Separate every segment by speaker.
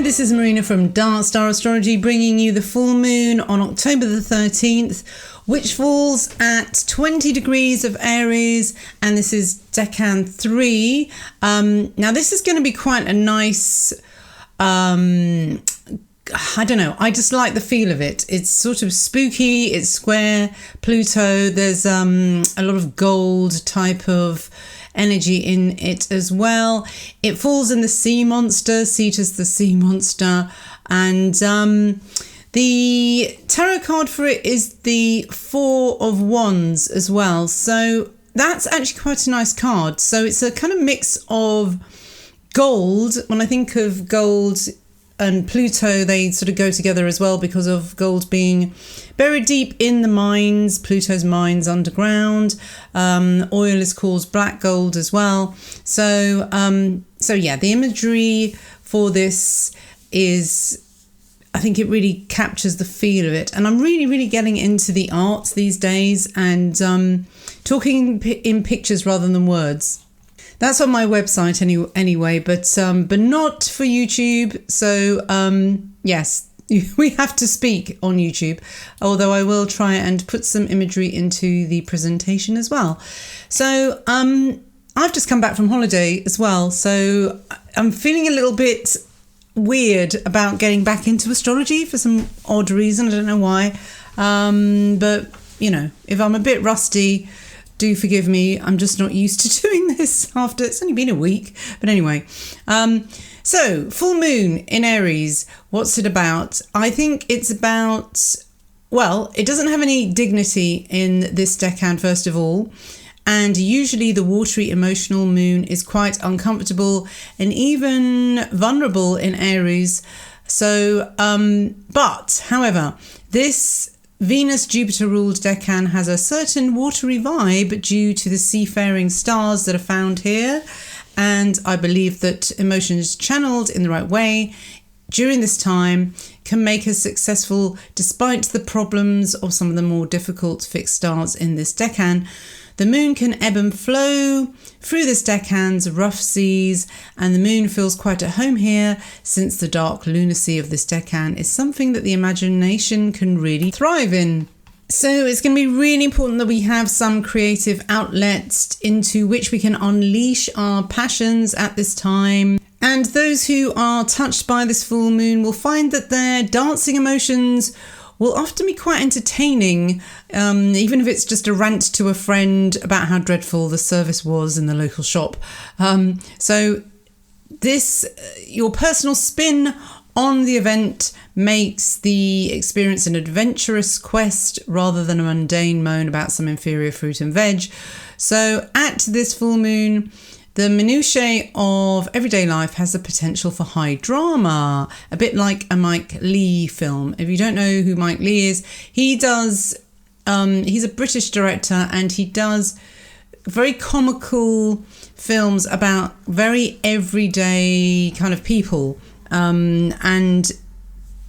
Speaker 1: this is Marina from Darkstar Astrology, bringing you the full moon on October the 13th, which falls at 20 degrees of Aries, and this is Decan 3. Now, this is going to be quite a nice, I don't know, I just like the feel of it. It's sort of spooky, it's square Pluto, there's a lot of gold type of energy in it as well. It falls in the sea monster, Cetus the sea monster, and the tarot card for it is the Four of Wands as well. So that's actually quite a nice card. So it's a kind of mix of gold. When I think of gold and Pluto, they sort of go together as well because of gold being buried deep in the mines, Pluto's mines underground. Oil is called black gold as well. So yeah, the imagery for this is, I think it really captures the feel of it. And I'm really getting into the arts these days and talking in pictures rather than words. That's on my website anyway, but not for YouTube. So yes, we have to speak on YouTube, although I will try and put some imagery into the presentation as well. So I've just come back from holiday as well, so I'm feeling a little bit weird about getting back into astrology for some odd reason. I don't know why, but you know, if I'm a bit rusty, do forgive me. I'm just not used to doing this after it's only been a week. But anyway, so full moon in Aries, what's it about? I think it's about, well, it doesn't have any dignity in this decan, first of all. And usually the watery emotional moon is quite uncomfortable and even vulnerable in Aries. So, but however, this Venus-Jupiter ruled decan has a certain watery vibe due to the seafaring stars that are found here. And I believe that emotions channeled in the right way during this time can make us successful despite the problems of some of the more difficult fixed stars in this decan. The moon can ebb and flow through this decan's rough seas, and the moon feels quite at home here since the dark lunacy of this decan is something that the imagination can really thrive in. So it's going to be really important that we have some creative outlets into which we can unleash our passions at this time. And those who are touched by this full moon will find that their dancing emotions will often be quite entertaining, even if it's just a rant to a friend about how dreadful the service was in the local shop. So this, your personal spin on the event makes the experience an adventurous quest rather than a mundane moan about some inferior fruit and veg. So at this full moon, the minutiae of everyday life has the potential for high drama, a bit like a Mike Leigh film. If you don't know who Mike Leigh is, he does, he's a British director and he does very comical films about very everyday kind of people. And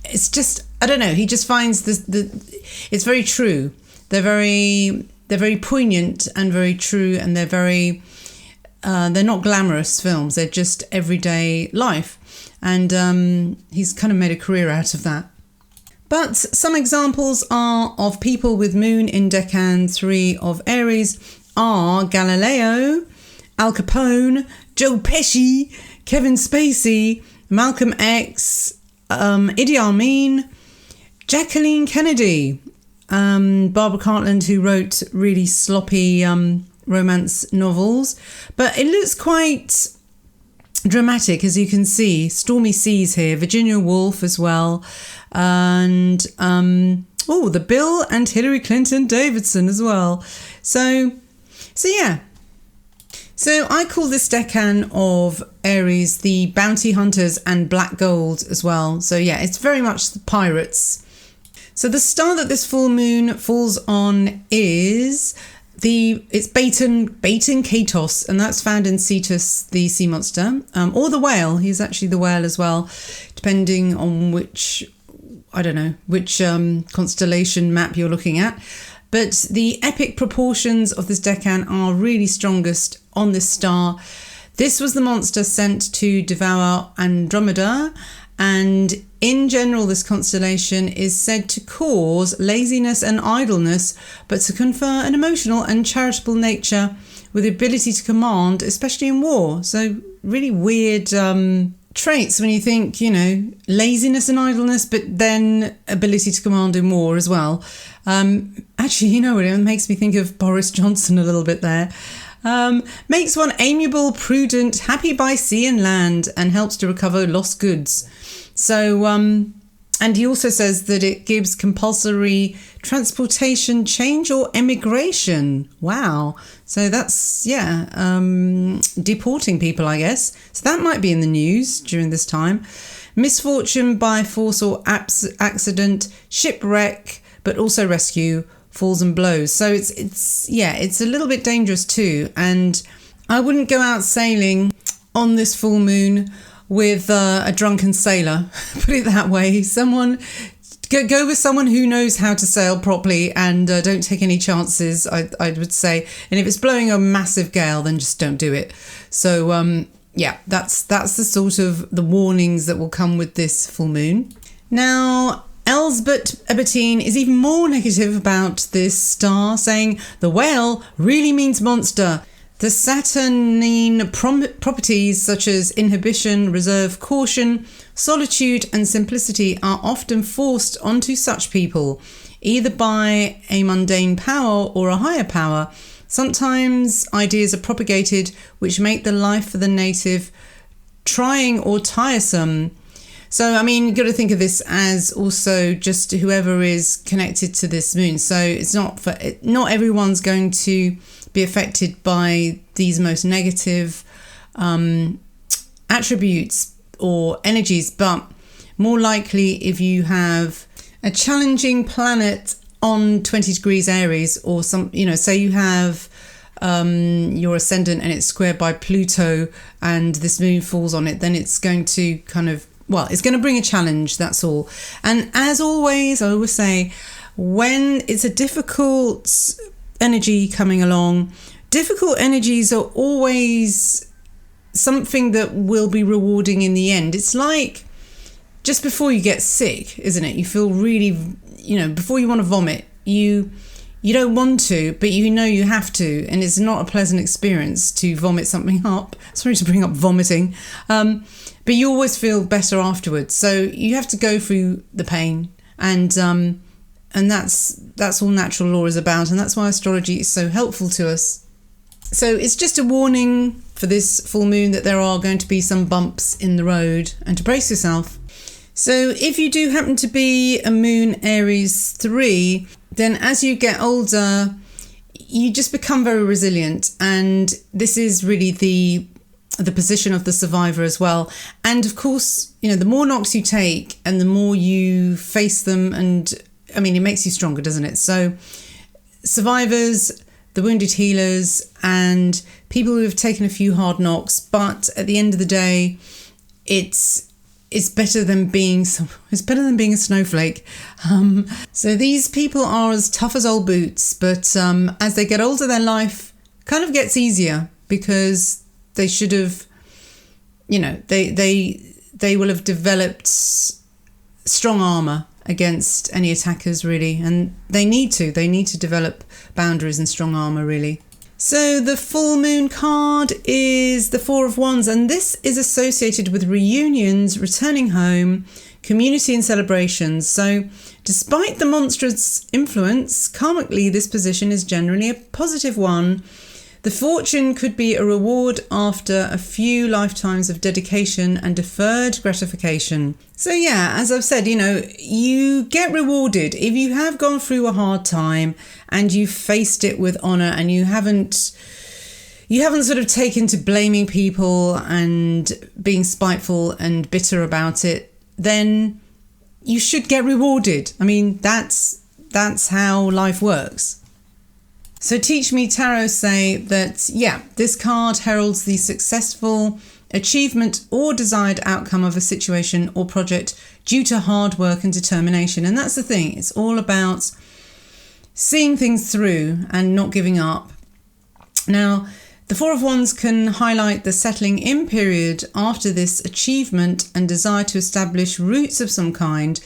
Speaker 1: it's just, I don't know, he just finds it's very true. They're very poignant and very true, and they're not glamorous films, they're just everyday life. And he's kind of made a career out of that. But some examples are of people with moon in decan 3 of Aries are Galileo, Al Capone, Joe Pesci, Kevin Spacey, Malcolm X, Idi Amin, Jacqueline Kennedy, Barbara Cartland, who wrote really sloppy romance novels, but it looks quite dramatic, as you can see. Stormy seas here, Virginia Woolf as well, and the Bill and Hillary Clinton Davidson as well. So yeah. So I call this decan of Aries the bounty hunters and black gold as well. So yeah, it's very much the pirates. So the star that this full moon falls on is it's Baton Katos, and that's found in Cetus, the sea monster, or the whale. He's actually the whale as well, depending on which constellation map you're looking at. But the epic proportions of this decan are really strongest on this star. This was the monster sent to devour Andromeda, And in general, this constellation is said to cause laziness and idleness, but to confer an emotional and charitable nature with the ability to command, especially in war. So really weird traits when you think, laziness and idleness, but then ability to command in war as well. Actually, it makes me think of Boris Johnson a little bit there. Makes one amiable, prudent, happy by sea and land, and helps to recover lost goods. So, and he also says that it gives compulsory transportation change or emigration. Wow. So that's, deporting people, I guess. So that might be in the news during this time. Misfortune by force or accident, shipwreck, but also rescue, falls and blows. So it's a little bit dangerous too. And I wouldn't go out sailing on this full moon with a drunken sailor, put it that way. Go with someone who knows how to sail properly, and don't take any chances, I would say. And if it's blowing a massive gale, then just don't do it. So that's the sort of the warnings that will come with this full moon. Now, Elsbeth Ebertine is even more negative about this star, saying the whale really means monster. The Saturnine properties such as inhibition, reserve, caution, solitude and simplicity are often forced onto such people, either by a mundane power or a higher power. Sometimes ideas are propagated which make the life for the native trying or tiresome. So, you've got to think of this as also just whoever is connected to this moon. So it's not everyone's going to be affected by these most negative attributes or energies, but more likely if you have a challenging planet on 20 degrees Aries, or say you have your ascendant and it's squared by Pluto and this moon falls on it, then it's going to it's going to bring a challenge, that's all. And as always, I always say, when it's a difficult energy coming along, difficult energies are always something that will be rewarding in the end. It's like just before you get sick, isn't it? You feel really, before you want to vomit, you don't want to, but you have to, and it's not a pleasant experience to vomit something up. Sorry to bring up vomiting, but you always feel better afterwards. So you have to go through the pain, and that's all natural law is about, and that's why astrology is so helpful to us. So it's just a warning for this full moon that there are going to be some bumps in the road, and to brace yourself. So if you do happen to be a moon Aries 3, then as you get older, you just become very resilient, and this is really the position of the survivor as well. And of course, the more knocks you take and the more you face them, and it makes you stronger, doesn't it? So survivors, the wounded healers, and people who have taken a few hard knocks, but at the end of the day, it's better than being a snowflake. So these people are as tough as old boots, but as they get older, their life kind of gets easier, because they should have, they will have developed strong armor against any attackers, really, and they need to develop boundaries and strong armor, really. So the full moon card is the Four of Wands, and this is associated with reunions, returning home, community and celebrations. So despite the monstrous influence, karmically this position is generally a positive one. The fortune could be a reward after a few lifetimes of dedication and deferred gratification. So as I've said, you get rewarded if you have gone through a hard time and you've faced it with honour, and you haven't sort of taken to blaming people and being spiteful and bitter about it, then you should get rewarded. That's how life works. So Teach Me Tarot say that, this card heralds the successful achievement or desired outcome of a situation or project due to hard work and determination. And that's the thing. It's all about seeing things through and not giving up. Now, The Four of Wands can highlight the settling in period after this achievement and desire to establish roots of some kind.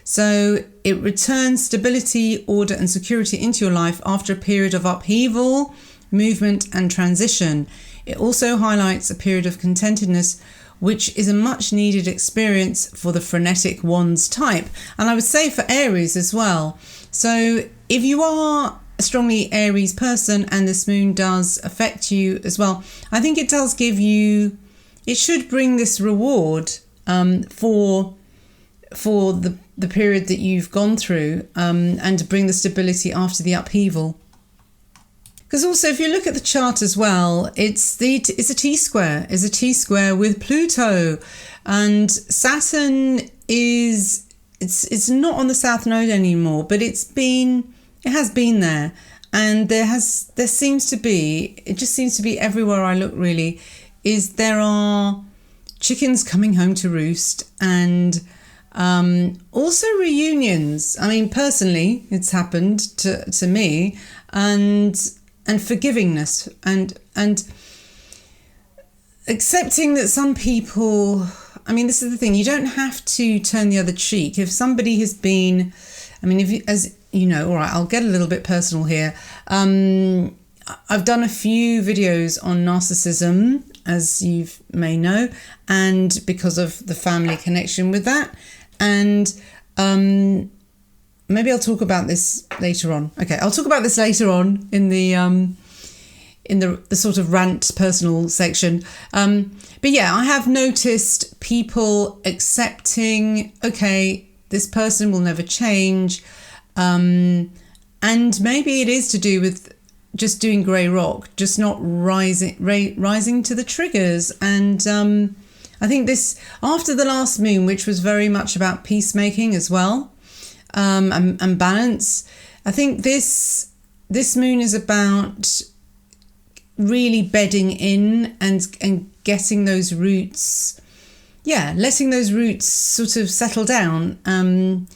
Speaker 1: So it returns stability, order and security into your life after a period of upheaval, movement and transition. It also highlights a period of contentedness, which is a much needed experience for the frenetic Wands type. And I would say for Aries as well. So if you are a strongly Aries person and this moon does affect you as well, I think it does give you, it should bring this reward for the period that you've gone through, and to bring the stability after the upheaval. Because also, if you look at the chart as well, it's a T-square. It's a T-square with Pluto, and Saturn is it's not on the South Node anymore, but it has been there, and there seems to be, it just seems to be everywhere I look really, is there are chickens coming home to roost, and also reunions. I mean, personally, it's happened to me, and forgivingness and accepting that some people, I mean, this is the thing, you don't have to turn the other cheek. If somebody has been, I mean, as you know, all right, I'll get a little bit personal here. I've done a few videos on narcissism, as you may know, and because of the family connection with that. And maybe I'll talk about this later on. Okay, I'll talk about this later on in the sort of rant personal section. But yeah, I have noticed people accepting, okay, this person will never change. And maybe it is to do with just doing grey rock, just not rising to the triggers. And I think this, after the last moon, which was very much about peacemaking as well, and balance, I think this moon is about really bedding in and getting those roots, letting those roots sort of settle down,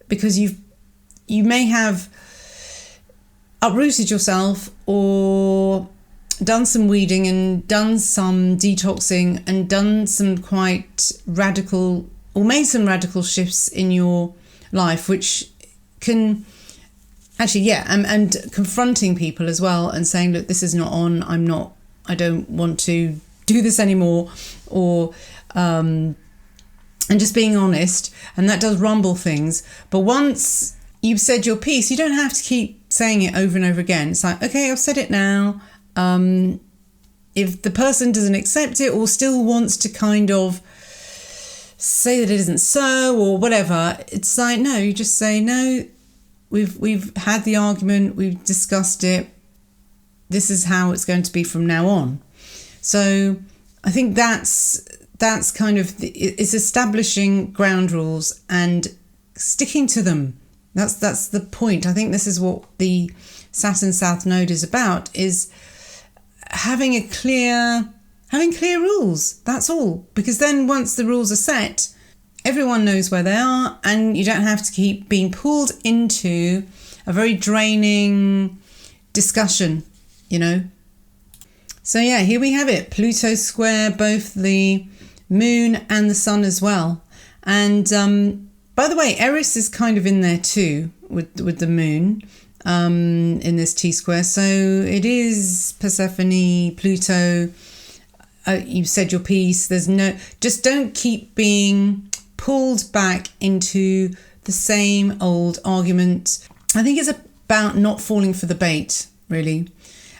Speaker 1: because you may have uprooted yourself or done some weeding and done some detoxing and done some quite radical, or made some radical shifts in your life, which can actually, and confronting people as well and saying, look, this is not on, I don't want to do this anymore, or and just being honest, and that does rumble things. But once you've said your piece, you don't have to keep saying it over and over again. It's like, okay, I've said it now. If the person doesn't accept it or still wants to kind of say that it isn't so or whatever, it's like, no, you just say, no, we've had the argument, we've discussed it, this is how it's going to be from now on. So I think that's kind of it's establishing ground rules and sticking to them. That's the point. I think this is what the Saturn South Node is about, is having clear rules. That's all. Because then once the rules are set, everyone knows where they are, and you don't have to keep being pulled into a very draining discussion, you know. So yeah, here we have it. Pluto square both the moon and the sun as well. And by the way, Aries is kind of in there too with the moon in this T-square. So it is Persephone, Pluto. You've said your piece. Just don't keep being pulled back into the same old argument. I think it's about not falling for the bait, really.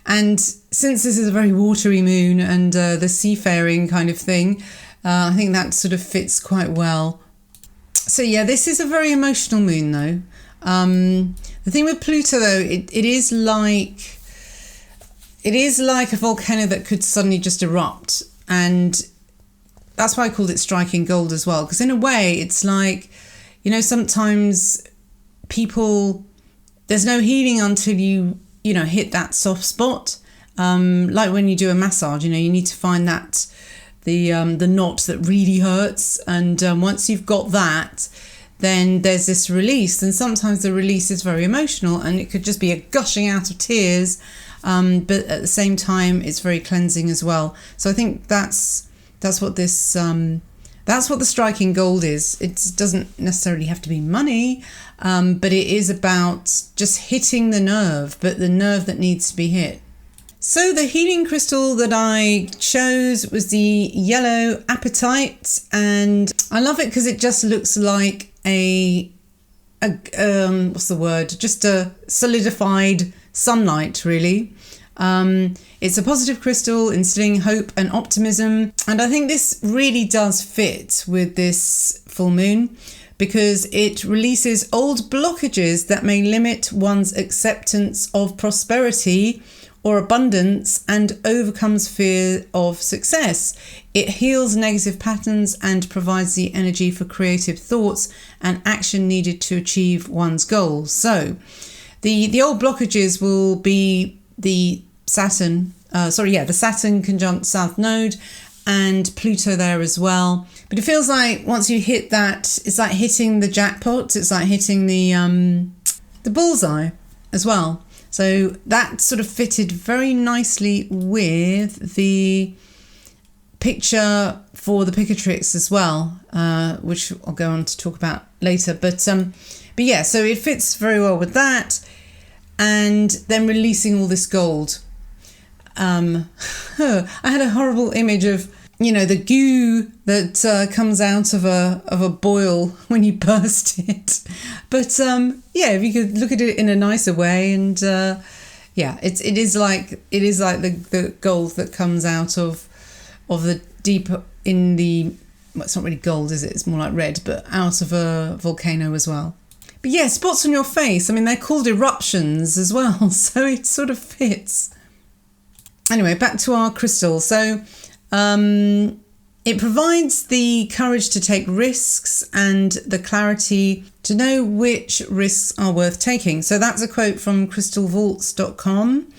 Speaker 1: And since this is a very watery moon and the seafaring kind of thing, I think that sort of fits quite well. So yeah, this is a very emotional moon though. The thing with Pluto though, it is like a volcano that could suddenly just erupt, and that's why I called it striking gold as well, because in a way it's like, you know, sometimes people, there's no healing until you hit that soft spot, like when you do a massage, you need to find that the knot that really hurts, and once you've got that, then there's this release, and sometimes the release is very emotional, and it could just be a gushing out of tears, but at the same time, it's very cleansing as well. So I think that's what this that's what the striking gold is. It doesn't necessarily have to be money, but it is about just hitting the nerve, but the nerve that needs to be hit. So the healing crystal that I chose was the Yellow Apatite, and I love it because it just looks like what's the word? Just a solidified sunlight, really. It's a positive crystal, instilling hope and optimism. And I think this really does fit with this full moon because it releases old blockages that may limit one's acceptance of prosperity or abundance and overcomes fear of success. It heals negative patterns and provides the energy for creative thoughts and action needed to achieve one's goals. So the old blockages will be the Saturn conjunct South Node and Pluto there as well. But it feels like once you hit that, it's like hitting the jackpot. It's like hitting the bullseye as well. So that sort of fitted very nicely with the picture for the Picatrix as well, which I'll go on to talk about later. But yeah, so it fits very well with that. And then releasing all this gold. I had a horrible image of, the goo that comes out of a boil when you burst it. But if you could look at it in a nicer way, and it is like the gold that comes out of the deep in the, well, it's not really gold, is it? It's more like red, but out of a volcano as well. But yeah, spots on your face. I mean, they're called eruptions as well, so it sort of fits. Anyway, back to our crystal. So it provides the courage to take risks and the clarity to know which risks are worth taking. So that's a quote from crystalvaults.com.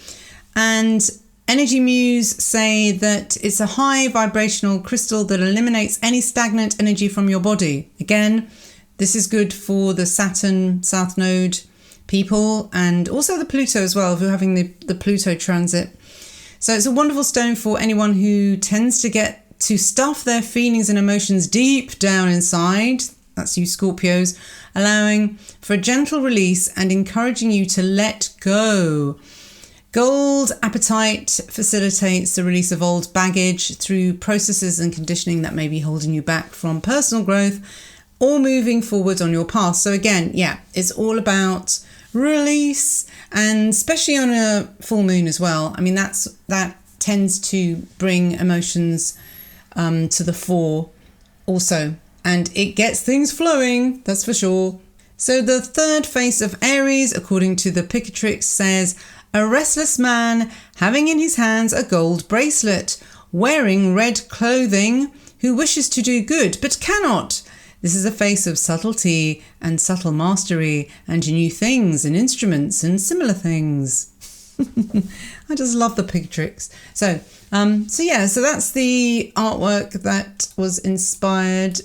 Speaker 1: And Energy Muse say that it's a high vibrational crystal that eliminates any stagnant energy from your body. Again, this is good for the Saturn South Node people and also the Pluto as well, if you're having the Pluto transit. So it's a wonderful stone for anyone who tends to get to stuff their feelings and emotions deep down inside. That's you Scorpios, allowing for a gentle release and encouraging you to let go. Gold Apatite facilitates the release of old baggage through processes and conditioning that may be holding you back from personal growth or moving forward on your path. So again, it's all about release, and especially on a full moon as well. I mean, that tends to bring emotions to the fore also, and it gets things flowing, that's for sure. So the third face of Aries, according to the Picatrix, says, a restless man having in his hands a gold bracelet, wearing red clothing, who wishes to do good but cannot. This is a face of subtlety and subtle mastery and new things and instruments and similar things. I just love the Picatrix. So that's the artwork that inspired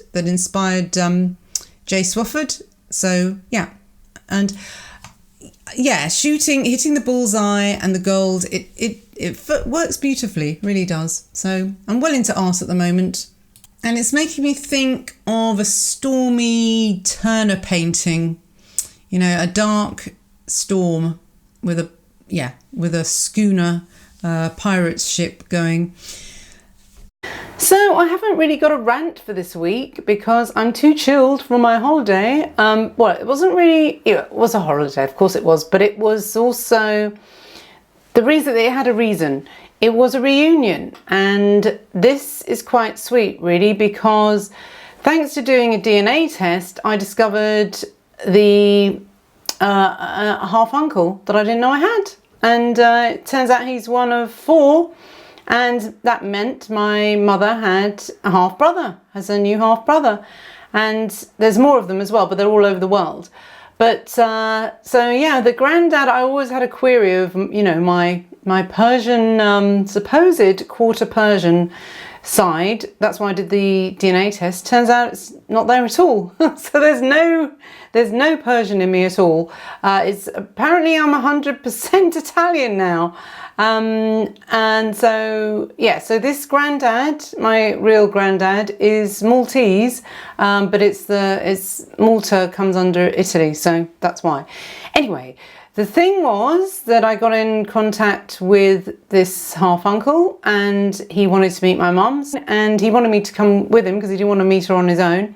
Speaker 1: Jay Swafford. So and hitting the bullseye and the gold, it works beautifully, really does. So I'm well into art at the moment. And it's making me think of a stormy Turner painting, a dark storm with a schooner, pirate ship going. So I haven't really got a rant for this week because I'm too chilled from my holiday. It was a holiday, of course it was, but it was also the reason that it had a reason. It was a reunion, and this is quite sweet, really, because thanks to doing a DNA test, I discovered the half uncle that I didn't know I had. And it turns out he's one of 4, and that meant my mother had a half brother, has a new half brother. And there's more of them as well, but they're all over the world. But the granddad, I always had a query of, my Persian, supposed quarter Persian side. That's why I did the DNA test. Turns out it's not there at all. So there's no Persian in me at all. It's apparently I'm 100% Italian now. And so, yeah, so this granddad, my real granddad, is Maltese, but it's Malta comes under Italy, so that's why. Anyway, the thing was that I got in contact with this half uncle, and he wanted to meet my mum's, and he wanted me to come with him because he didn't want to meet her on his own.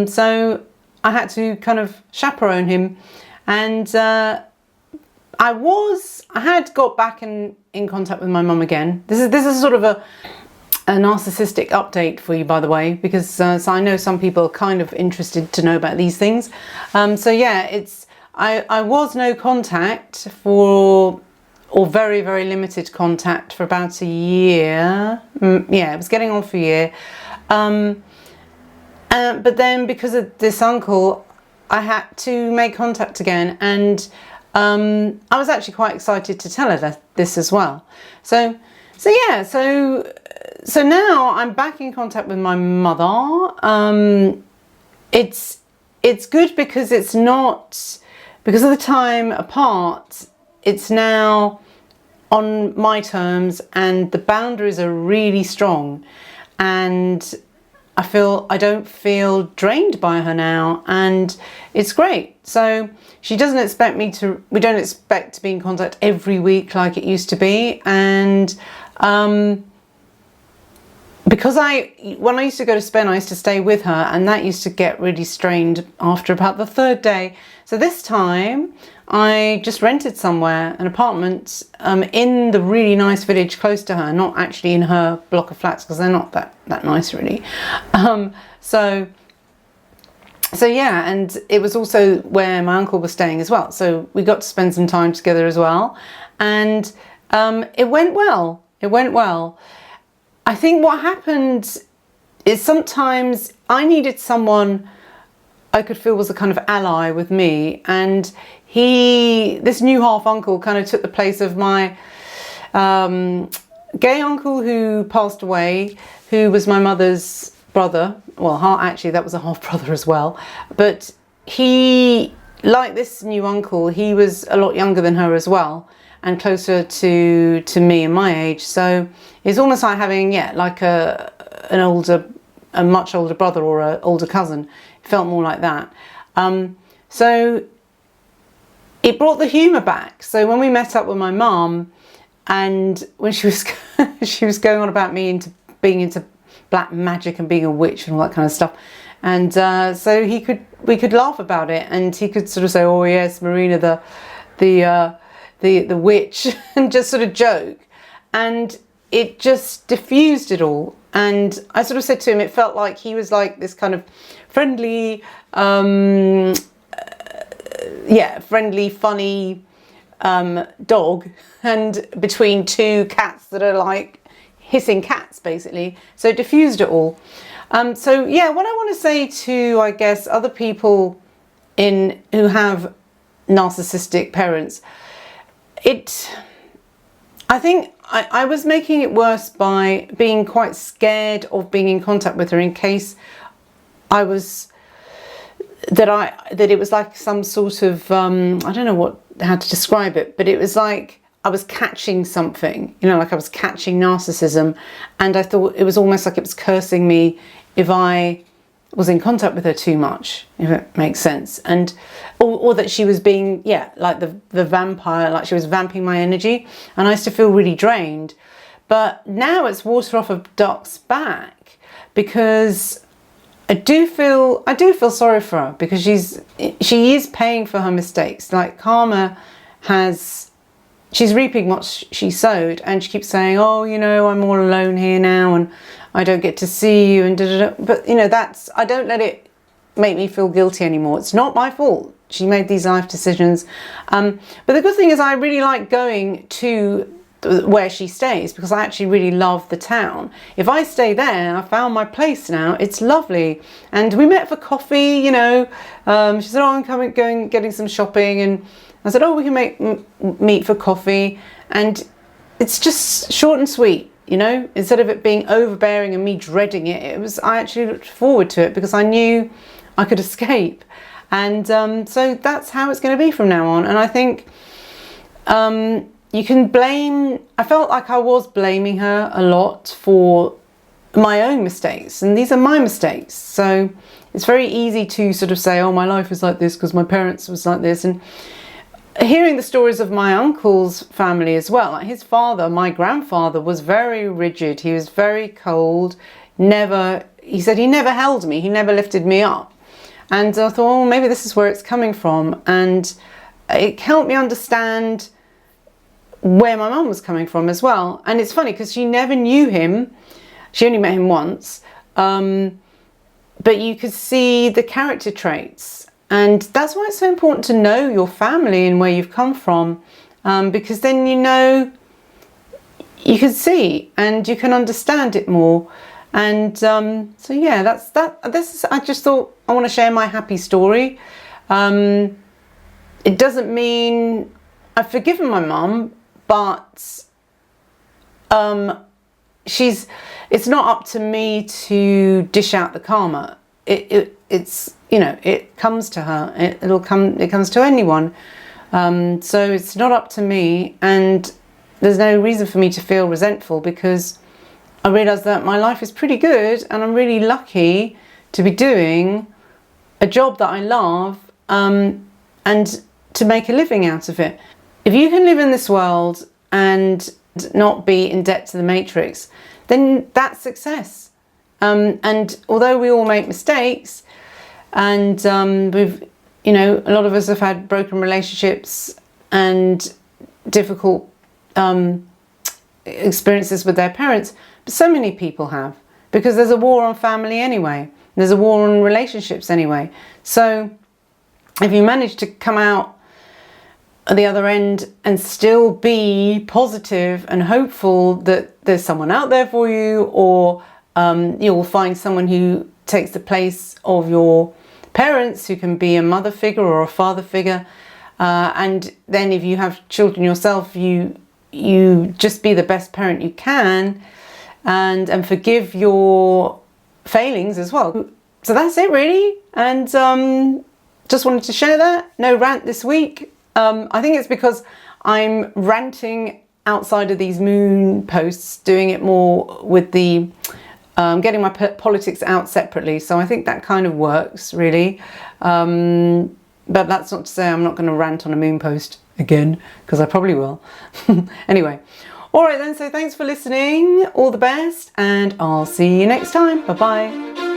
Speaker 1: So I had to kind of chaperone him, and I had got back in contact with my mum again. This is sort of a narcissistic update for you, by the way, because so I know some people are kind of interested to know about these things. So yeah, I was no contact or very, very limited contact for about a year. Yeah, it was getting on for a year. But then because of this uncle, I had to make contact again, and I was actually quite excited to tell her this as well. So yeah, so now I'm back in contact with my mother. It's good because it's not, because of the time apart, it's now on my terms, and the boundaries are really strong, and I don't feel drained by her now, and it's great. So we don't expect to be in contact every week like it used to be. And because when I used to go to Spain, I used to stay with her, and that used to get really strained after about the third day. So this time I just rented somewhere, an apartment in the really nice village close to her, not actually in her block of flats because they're not that nice really. So yeah, and it was also where my uncle was staying as well. So we got to spend some time together as well, and it went well. It went well. I think what happened is sometimes I needed someone I could feel was a kind of ally with me, and this new half uncle kind of took the place of my gay uncle who passed away, who was my mother's brother. Well, actually that was a half brother as well, but he, like this new uncle, he was a lot younger than her as well, and closer to me and my age. So it's almost like having, yeah, like a much older brother or an older cousin. It felt more like that. So it brought the humour back. So when we met up with my mum, and when she was going on about me being into black magic and being a witch and all that kind of stuff, and so we could laugh about it, and he could sort of say, "Oh yes, Marina, the witch," and just sort of joke, and it just diffused it all. And I sort of said to him, it felt like he was like this kind of friendly, friendly, funny dog, and between two cats that are like hissing cats, basically. So it diffused it all. So yeah, what I want to say to, I guess, other people who have narcissistic parents, I think I was making it worse by being quite scared of being in contact with her in case that it was like some sort of I don't know how to describe it, but it was like I was catching something, like I was catching narcissism, and I thought it was almost like it was cursing me if I was in contact with her too much, if it makes sense, and or that she was being, like the vampire, like she was vamping my energy, and I used to feel really drained. But now it's water off a duck's back, because I do feel sorry for her, because she is paying for her mistakes. Like karma she's reaping what she sowed, and she keeps saying, "Oh, I'm all alone here now, and I don't get to see you," and da-da-da. But I don't let it make me feel guilty anymore. It's not my fault. She made these life decisions. But the good thing is I really like going to where she stays, because I actually really love the town. If I stay there, I found my place now. It's lovely. And we met for coffee, she said, "Oh, I'm getting some shopping," and I said, "Oh, we can meet for coffee." And it's just short and sweet. you know, instead of it being overbearing and me dreading it, I actually looked forward to it because I knew I could escape. And so that's how it's going to be from now on. And I think you can blame, I felt like I was blaming her a lot for my own mistakes, and these are my mistakes. So it's very easy to sort of say, oh, my life is like this because my parents was like this. And hearing the stories of my uncle's family as well, like his father, my grandfather, was very rigid. He was very cold. He said he never held me. He never lifted me up. And I thought, oh, maybe this is where it's coming from. And it helped me understand where my mum was coming from as well. And it's funny because she never knew him. She only met him once. But you could see the character traits. And that's why it's so important to know your family and where you've come from. Because then you know, you can see and you can understand it more. And so yeah, that's that. I just thought I want to share my happy story. It doesn't mean I've forgiven my mum, but it's not up to me to dish out the karma. It's you know, it comes to her. It comes to anyone. So it's not up to me, and there's no reason for me to feel resentful because I realised that my life is pretty good and I'm really lucky to be doing a job that I love and to make a living out of it. If you can live in this world and not be in debt to the matrix, then that's success. And although we all make mistakes, and you know, a lot of us have had broken relationships and difficult experiences with their parents, but so many people have, because there's a war on family anyway. There's a war on relationships anyway. So if you manage to come out at the other end and still be positive and hopeful that there's someone out there for you, or you'll find someone who takes the place of your parents, who can be a mother figure or a father figure, and then if you have children yourself, you just be the best parent you can, and forgive your failings as well. So that's it really, and just wanted to share that. No rant this week. I think it's because I'm ranting outside of these moon posts, doing it more with the getting my politics out separately. So I think that kind of works really. But that's not to say I'm not going to rant on a moon post again, because I probably will. Anyway, all right then, so thanks for listening, all the best, and I'll see you next time. Bye bye.